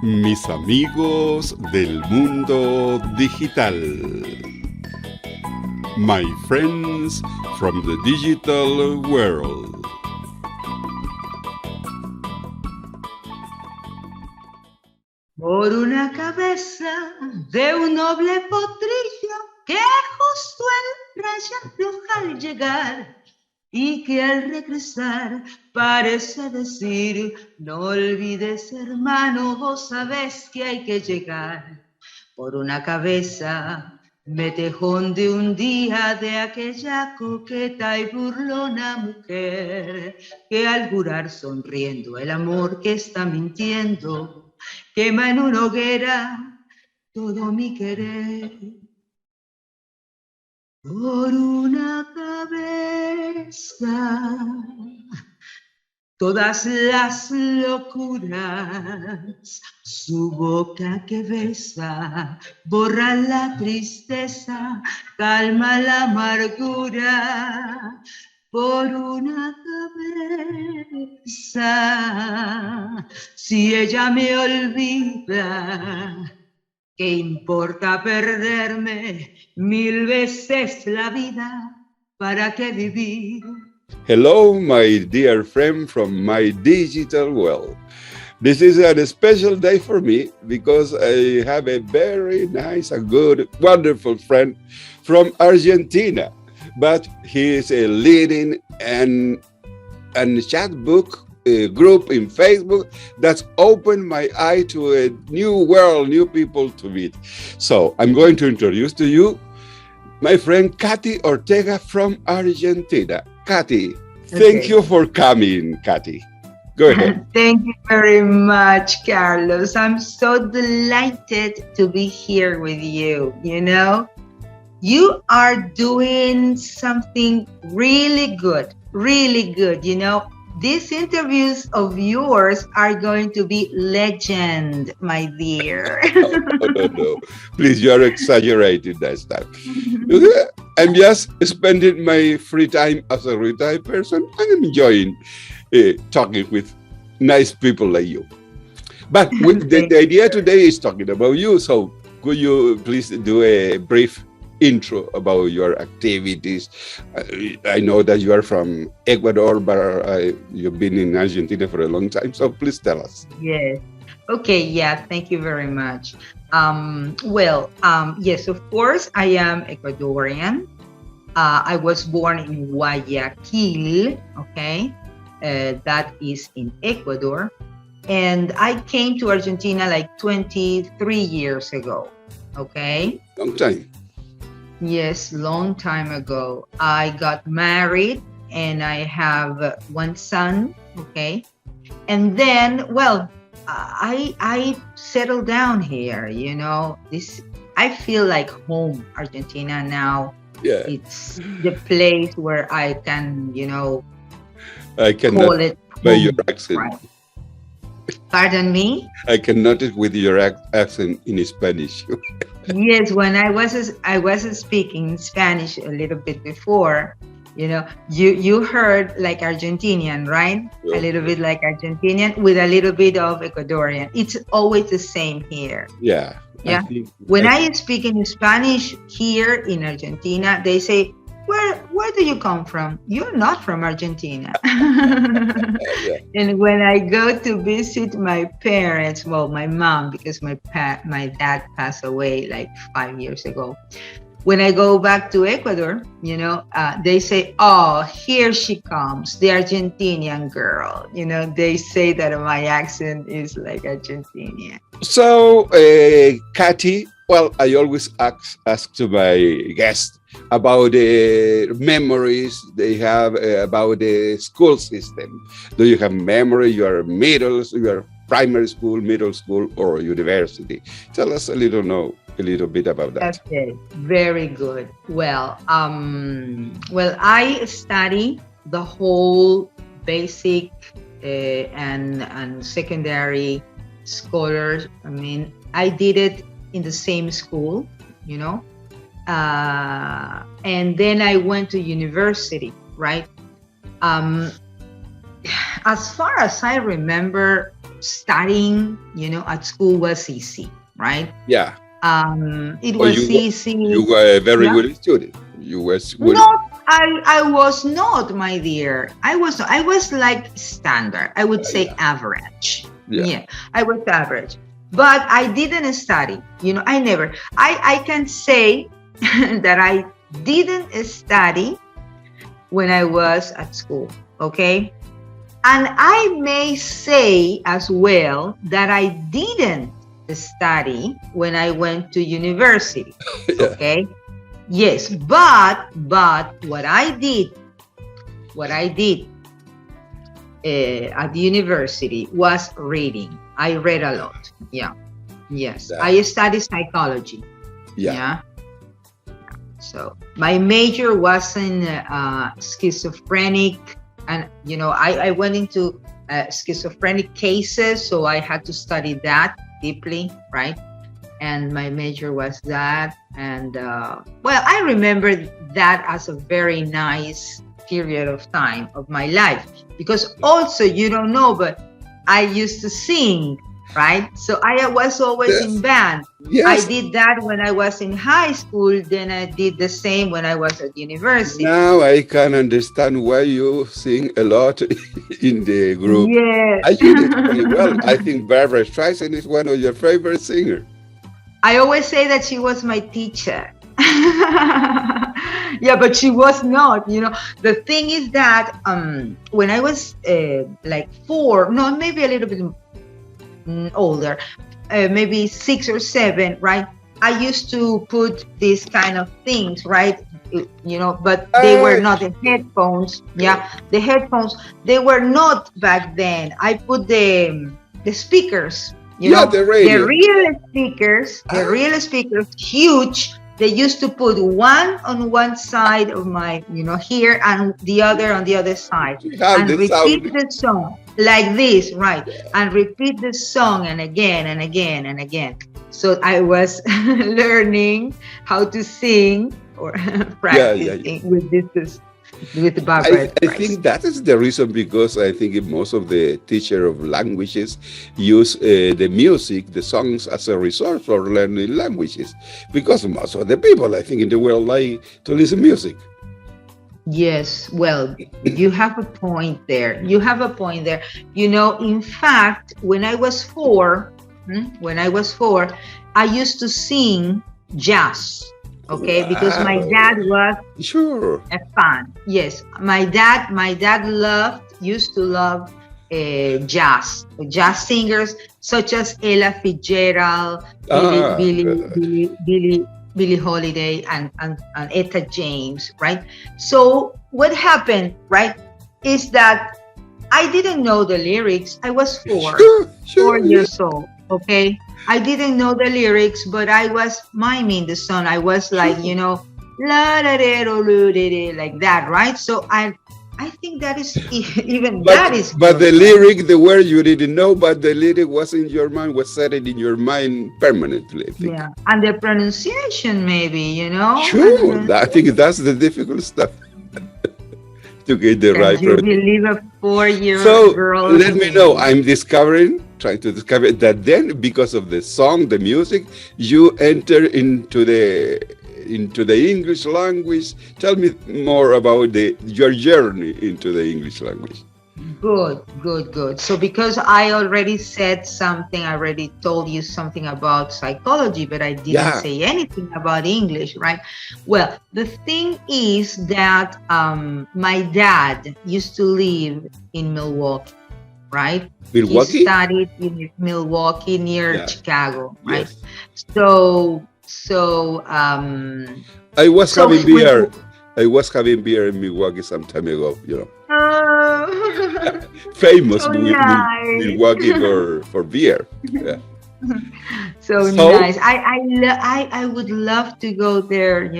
Mis amigos del mundo digital. My friends from the digital world. Por una cabeza de un noble potrillo que justo el rayo afloja al llegar y que al regresar parece decir: no olvides, hermano, vos sabés que hay que llegar. Por una cabeza me tejón de un día de aquella coqueta y burlona mujer que al jurar sonriendo el amor que está mintiendo quema en una hoguera todo mi querer. Por una cabeza todas las locuras, su boca que besa borra la tristeza, calma la amargura. Por una cabeza, si ella me olvida, ¿qué importa perderme 1000 veces la vida? ¿Para qué vivir? Hello, my dear friend from my digital world. This is a special day for me because I have a very nice, a good, wonderful friend from Argentina. But he is leading an chat book group in Facebook that's opened my eye to a new world, new people to meet. So I'm going to introduce to you my friend Katty Ortega from Argentina. Katty, thank you for coming, Katty. Go ahead. Thank you very much, Carlos. I'm so delighted to be here with you. You know, you are doing something really good, really good. You know, these interviews of yours are going to be legend, my dear. No. Please, you are exaggerating that stuff. I'm just spending my free time as a retired person and I'm enjoying talking with nice people like you. But the idea today is talking about you. So could you please do a brief intro about your activities? I know that you are from Ecuador, but you've been in Argentina for a long time. So please tell us. Yes. Okay. Yeah. Thank you very much. Yes, of course, I am Ecuadorian. I was born in Guayaquil, okay? That is in Ecuador. And I came to Argentina like 23 years ago, okay? Long time. Yes, long time ago. I got married and I have one son, okay? And then, I settled down here, you know. I feel like home, Argentina now. Yeah. It's the place where I can, you know, I cannot call it by home, your accent. right? Pardon me? I can notice with your accent in Spanish. Yes, when I was speaking Spanish a little bit before, you know, you heard like Argentinian, right? Yeah. A little bit like Argentinian with a little bit of Ecuadorian. It's always the same here. Yeah. Yeah. When I speak in Spanish here in Argentina, they say, where do you come from? You're not from Argentina. Yeah. And when I go to visit my parents, well, my mom, because my dad passed away like 5 years ago. When I go back to Ecuador, you know, they say, oh, here she comes, the Argentinian girl. You know, they say that my accent is like Argentinian. So, Katty, well, I always ask to my guests about the memories they have about the school system. Do you have memory? Your primary school, middle school, or university? Tell us a little bit about that. Okay, very good. Well, I study the whole basic and secondary scholars. I mean, I did it in the same school, you know. And then I went to university, right? Um, as far as I remember, studying, at school was easy, right? Yeah. It Or was easy. you were a very Yeah. good student. You were good. No, I was not, my dear. I was like standard. I would say average. Yeah. Yeah, I was average. But I didn't study. I never. I can say that I didn't study when I was at school. Okay. And I may say as well that I didn't study when I went to university. Yeah. Okay. Yes, but what I did at the university was reading. I read a lot. Yeah. Yes. Yeah. I studied psychology. Yeah. So my major was in schizophrenic, and I went into schizophrenic cases, so I had to study that deeply, right? And my major was that. And I remember that as a very nice period of time of my life, because also, you don't know, but I used to sing, right? So I was always in band. Yes. I did that when I was in high school. Then I did the same when I was at university. Now I can understand why you sing a lot in the group. Yes. I did it very well. I think Barbara Streisand is one of your favorite singers. I always say that she was my teacher. Yeah, but she was not. The thing is that when I was like 4, no, maybe a little bit older, maybe 6 or 7, right? I used to put these kind of things, right? But they were not the headphones. Yeah, the headphones, they were not back then. I put the speakers. The radio. The real speakers, huge. They used to put one on one side of my, here, and the other on the other side, and repeat the song like this, right? And repeat the song and again and again and again. So I was learning how to sing or practicing with this. With Barbara. I think that is the reason, because I think most of the teacher of languages use the music, the songs, as a resource for learning languages, because most of the people, I think, in the world like to listen to music. Yes, well, you have a point there. In fact, when I was 4, I used to sing jazz. Okay, because my dad was a fan. Yes, my dad used to love jazz singers such as Ella Fitzgerald, Billie Holiday, and Etta James, right? So what happened, right, is that I didn't know the lyrics. I was 4 years old. Okay. I didn't know the lyrics, but I was miming the song. I was like, la da da da like that, right? So I think that is But the lyric, the word you didn't know, but the lyric was in your mind, was set in your mind permanently, I think. Yeah, and the pronunciation, maybe, Sure, I think that's the difficult stuff. To get the right pronunciation. You believe a 4-year-old girl? So let me know. I'm trying to discover that then, because of the song, the music, you enter into the English language. Tell me more about your journey into the English language. Good. So because I already said something, I already told you something about psychology, but I didn't say anything about English, right? Well, the thing is that my dad used to live in Milwaukee, right? Milwaukee? He studied in Milwaukee near Chicago, right? Yes. So I was having beer in Milwaukee some time ago, famous Milwaukee for beer. Yeah. So nice. I would love to go there,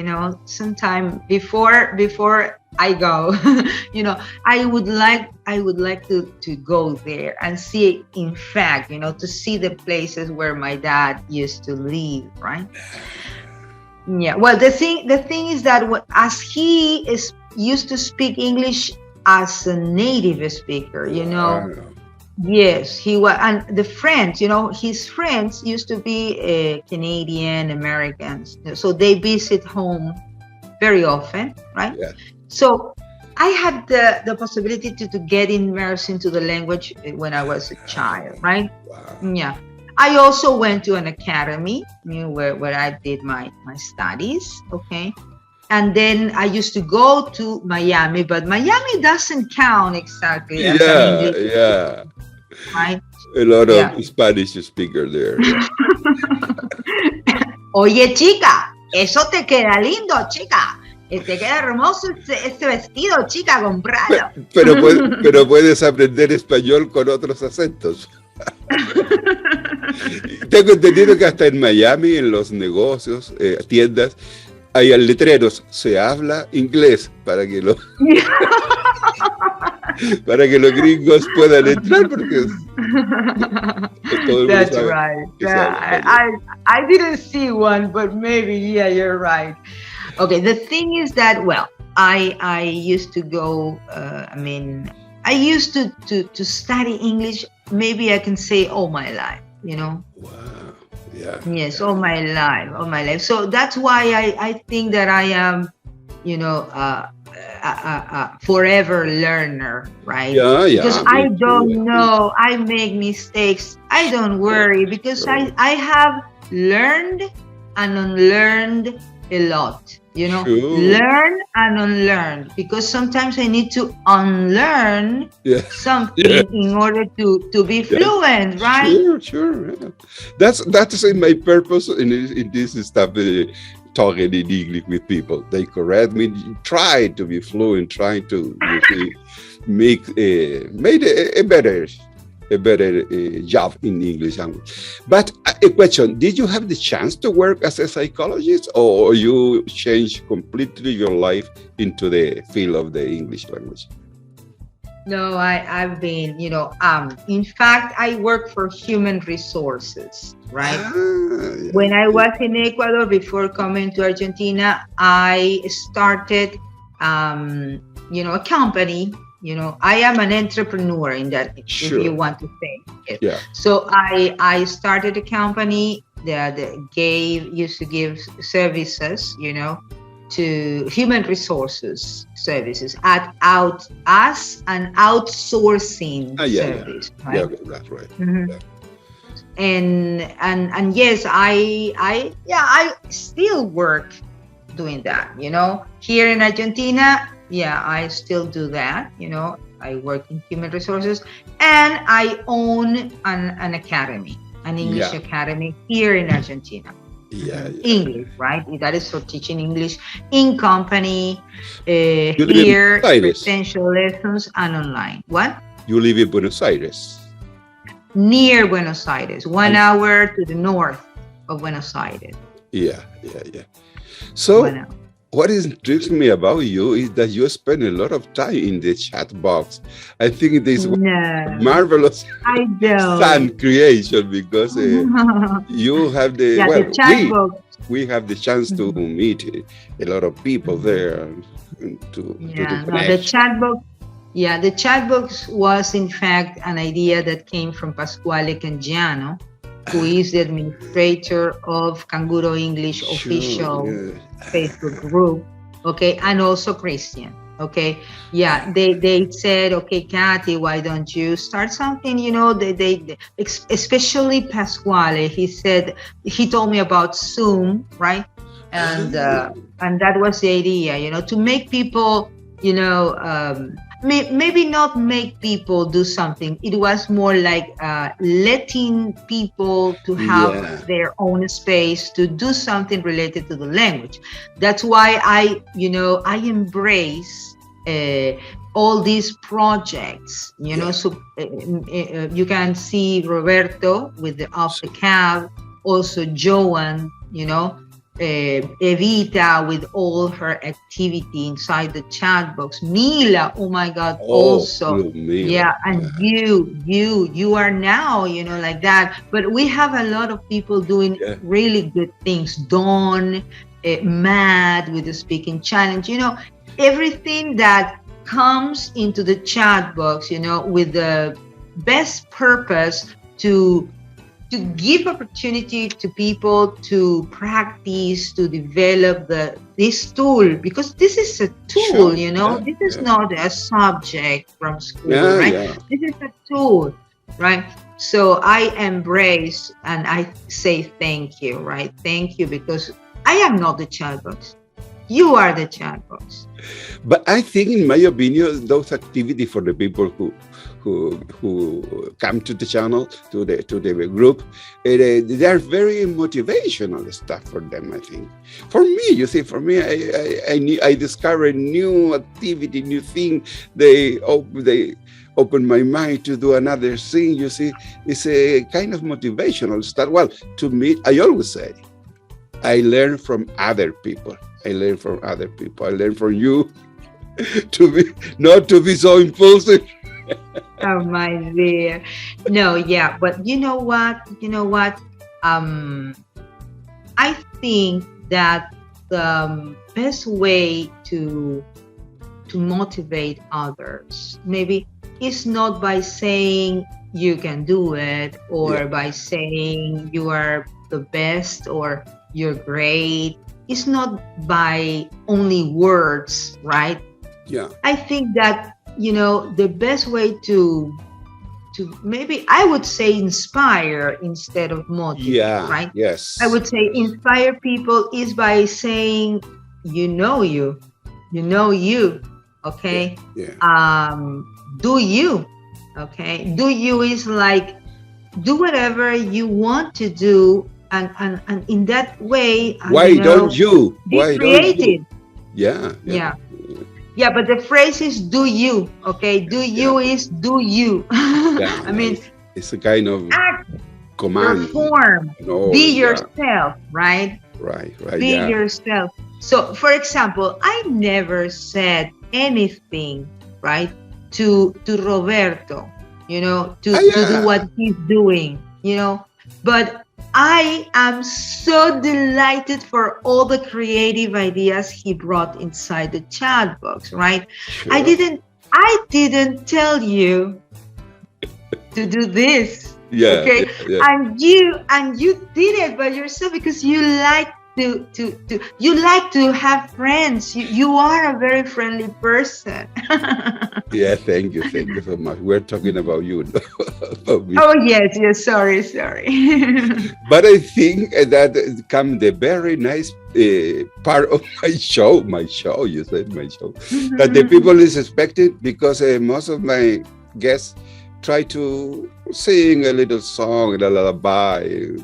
sometime before I go. I would like to go there and see, in fact, to see the places where my dad used to live, right? Yeah. Well, the thing is that as he used to speak English as a native speaker, you know. Wow. Yes, he was, and the friends, you know, his friends used to be Canadian Americans, so they visit home very often, right? Yeah. So I had the possibility to get immersed into the language when I was a child, right? Wow. Yeah. I also went to an academy, you know, where I did my studies, okay? And then I used to go to Miami, but Miami doesn't count exactly as an Yeah, English, yeah. right? A lot Yeah. of Spanish speaker there. Yeah. Oye, chica, eso te queda lindo, chica. Te queda hermoso este vestido, chica, compralo. Pero puedes aprender español con otros acentos. Tengo entendido que hasta en Miami, en los negocios, tiendas, hay letreros, se habla inglés para que los gringos puedan entrar, porque todo el mundo That's sabe right. que se habla Yeah, I didn't see one, but maybe, yeah, you're right. Okay, the thing is that, well, I used to go, I used to study English, maybe I can say all my life, you know. Wow. Yeah. Yes, all my life. So that's why I think that I am, you know, a forever learner, right? Yeah, yeah. Because I don't know, I make mistakes. I don't worry, because I have learned and unlearned a lot, you know. Sure. Learn and unlearn, because sometimes I need to unlearn Yeah. something Yeah. in order to be fluent, right? Sure. Yeah. That's my purpose in this stuff. Talking in English with people, they correct me, try to be fluent, trying to make a better job in English language. But a question: did you have the chance to work as a psychologist, or you changed completely your life into the field of the English language? No, I've been, you know, in fact, I work for human resources, right? Yeah. When I was in Ecuador, before coming to Argentina, I started, you know, a company. You know, I am an entrepreneur in that, Sure. if you want to say it. Yeah. So I started a company that used to give services, you know, to human resources services as an outsourcing service. Yeah. Right? Yeah, that's right. Mm-hmm. Yeah. And yes, I still work doing that, you know. Here in Argentina, yeah, I still do that, you know. I work in human resources, and I own an academy, an English academy here in Argentina. Yeah. English, right? That is for teaching English in company, live in here, Buenos Aires. essential lessons, and online. What? You live in Buenos Aires. Near Buenos Aires, 1 hour to the north of Buenos Aires. Yeah. So, 1 hour. what intrigues me about you is that you spend a lot of time in the chat box. I think it is No, marvelous I don't. fan creation, because you have the the chat box. we have the chance to meet a lot of people there and to The chat box. Yeah, the chat box was in fact an idea that came from Pasquale Cangiano, who is the administrator of Canguro English official Facebook group, okay, and also Christian, okay. Yeah, they said, okay, Katty, why don't you start something, you know, they especially Pasquale, he told me about Zoom, right? And that was the idea, you know, to make people, you know, maybe not make people do something. It was more like letting people to have their own space to do something related to the language. That's why I embrace all these projects, you know. So you can see Roberto with the Off the Cab, also Joan, you know, Evita with all her activity inside the chat box, Mila, oh my God, also, yeah, and you are now, you know, like that. But we have a lot of people doing really good things. Dawn, Matt with the speaking challenge, you know, everything that comes into the chat box, with the best purpose to give opportunity to people to practice, to develop this tool, because this is a tool, this is not a subject from school, right? Yeah. This is a tool, right? So I embrace and I say thank you, right? Thank you, because I am not the chat box. You are the chat box. But I think, in my opinion, those activities for the people who come to the channel, to the group, they are very motivational stuff for them, I think. For me, you see, I discover a new activity, new thing. They open my mind to do another thing, you see. It's a kind of motivational stuff. Well, to me, I always say, I learn from other people. I learn from other people. I learn from you not to be so impulsive. Oh, my dear. No, yeah, but you know what? I think that the best way to motivate others maybe is not by saying you can do it, or by saying you are the best or you're great. It's not by only words, right? Yeah. I think that, the best way to maybe, I would say, inspire instead of motivate, right? Yes. I would say inspire people is by saying, you, okay? Yeah. Do you, okay? Do you is like, do whatever you want to do, and in that way, why don't you? Be why creative. Don't you? Yeah. Yeah, but the phrase is do you, okay? Do you is do you. Yeah, I mean, it's a kind of act, command. Perform, be yourself, right? Right. Be yourself. So, for example, I never said anything, right, to Roberto, to do what he's doing, but I am so delighted for all the creative ideas he brought inside the chat box, right? Sure. I didn't tell you to do this. Yeah. Okay. Yeah. And you did it by yourself because you like to have friends. You are a very friendly person. Yeah, thank you so much. We're talking about you. About me. Oh yes, sorry. But I think that come the very nice part of my show. You said my show. That the people is expected, because most of my guests try to sing a little song, a lullaby.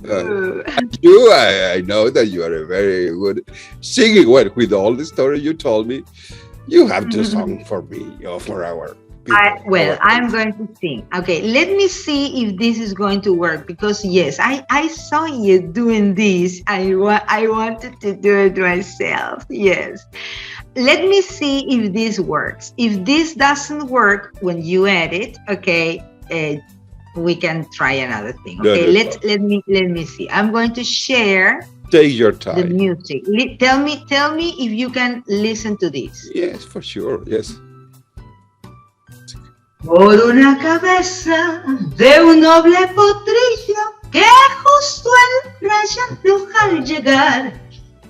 I know that you are a very good singing. Well, with all the story you told me, you have to sing for me or for our people. I'm going to sing. Okay, let me see if this is going to work, because yes, I saw you doing this. I wanted to do it myself. Yes. Let me see if this works. If this doesn't work when you edit, okay, we can try another thing. Okay, let me see. I'm going to share. Take your time. The music. Tell me if you can listen to this. Yes, for sure. Yes. Por una cabeza de un noble potrillo que justo el rayo afloja al llegar,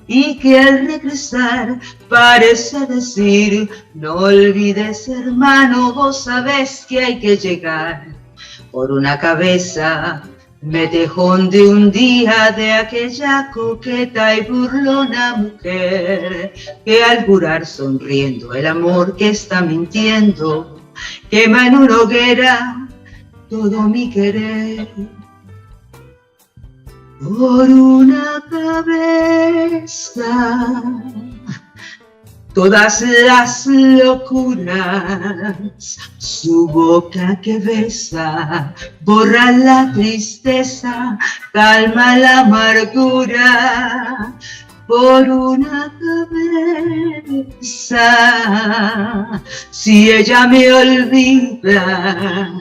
y que al regresar parece decir: no olvides, hermano, vos sabés que hay que llegar. Por una cabeza metejón de un día de aquella coqueta y burlona mujer, que al jurar sonriendo el amor que está mintiendo, quema en una hoguera todo mi querer. Por una cabeza todas las locuras, su boca que besa, borra la tristeza, calma la amargura. Por una cabeza, si ella me olvida,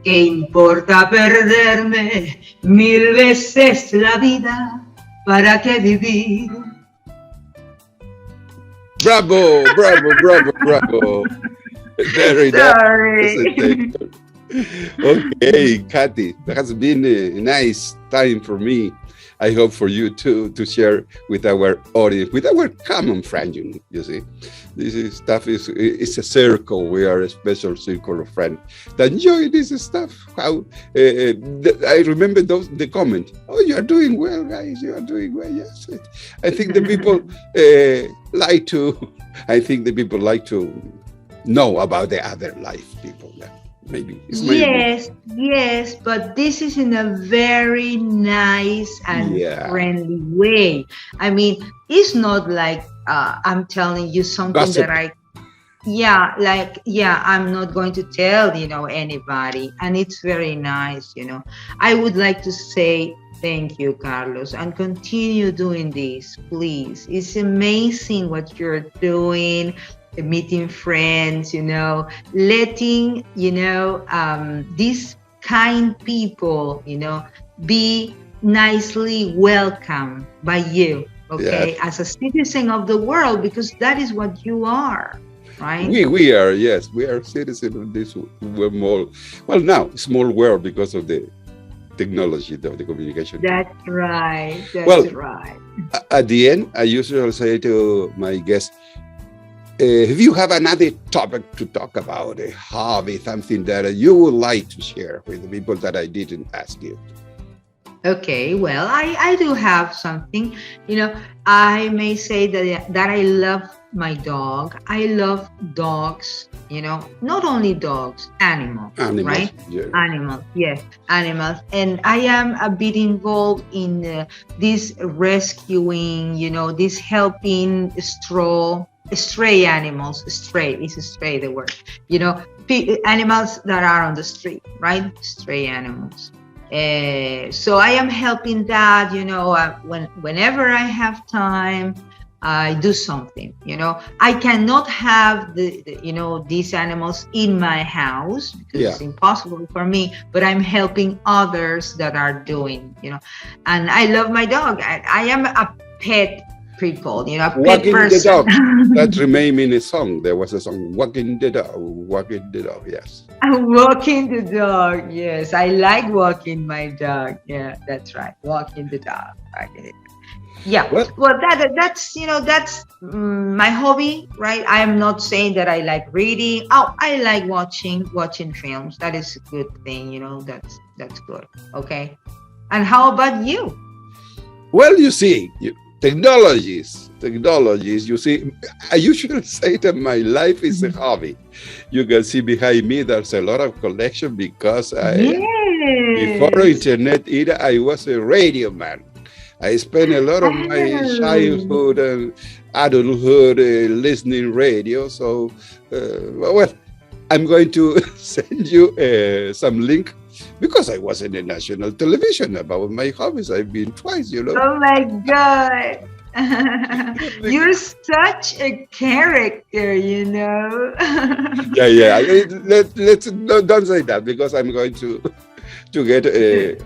¿qué importa perderme 1000 veces la vida? ¿Para qué vivir? Bravo, bravo, bravo, bravo. Very nice Sorry. presentation. Okay, Katty, that has been a nice time for me. I hope for you too, to share with our audience, with our common friend. You see, stuff is a circle. We are a special circle of friends that enjoy this stuff. How I remember the comment. Oh, you are doing well, guys. You are doing well. Yes, I think the people like to. I think the people like to know about the other life people. Yeah. Maybe. Yes, but this is in a very nice and friendly way. I mean, it's not like I'm telling you something Gossip. that I'm not going to tell, anybody. And it's very nice, I would like to say thank you, Carlos, and continue doing this, please. It's amazing what you're doing. Meeting friends, letting, these kind people, be nicely welcomed by you, okay, as a citizen of the world, because that is what you are, right? We are, yes, we are citizens of this small, well, now, small world because of the technology, of the communication. That's right, right. At the end, I usually say to my guests, if you have another topic to talk about, a hobby, something that you would like to share with the people that I didn't ask you. Okay, well, I do have something. I may say that I love my dog. I love dogs, not only dogs, animals, right? Yeah. Animals, yes, animals. And I am a bit involved in this rescuing, this helping stray animals. Stray the word, animals that are on the street, right? Stray animals. So I am helping that, whenever I have time, I do something, I cannot have these animals in my house because it's impossible for me, but I'm helping others that are doing, and I love my dog. I am a pet people, a pet walking person. The dog. That remained in a song. There was a song, walking the dog, yes. Walking the dog, yes. I like walking my dog. Yeah, that's right. Walking the dog. Yeah. Well, that's my hobby, right? I am not saying that I like reading. Oh, I like watching films. That is a good thing, that's good. Okay. And how about you? Well, you see, technologies, you see, I usually say that my life is a hobby. You can see behind me, there's a lot of collection because before internet era, I was a radio man. I spent a lot of my childhood and adulthood listening radio. So, I'm going to send you some link because I was in the national television about my hobbies. I've been twice, Oh my God. You're such a character, Yeah. Let's don't say that because I'm going to get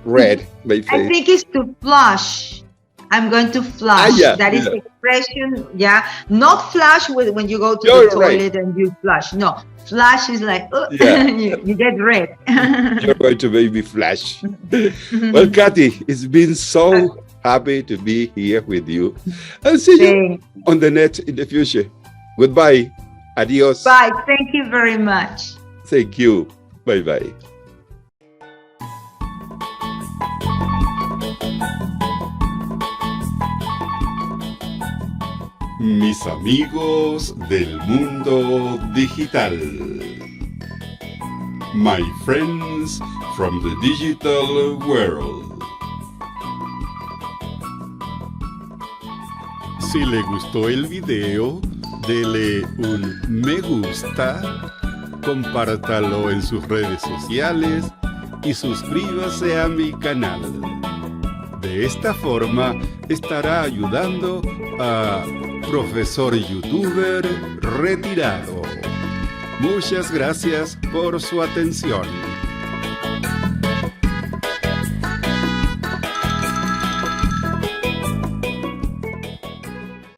red my face. I think it's to flush. I'm going to flush. That is the expression. Yeah, not flush when you go to the toilet and you flush. No, flush is like you get red. You're going to make me flash. Well, Katty, it's been so happy to be here with you. I'll see you on the net in the future. Goodbye. Adios. Bye. Thank you very much. Thank you. Bye-bye. Mis amigos del mundo digital. My friends from the digital world. Si le gustó el video, dele un me gusta, compártalo en sus redes sociales y suscríbase a mi canal. De esta forma estará ayudando a Profesor Youtuber Retirado. Muchas gracias por su atención.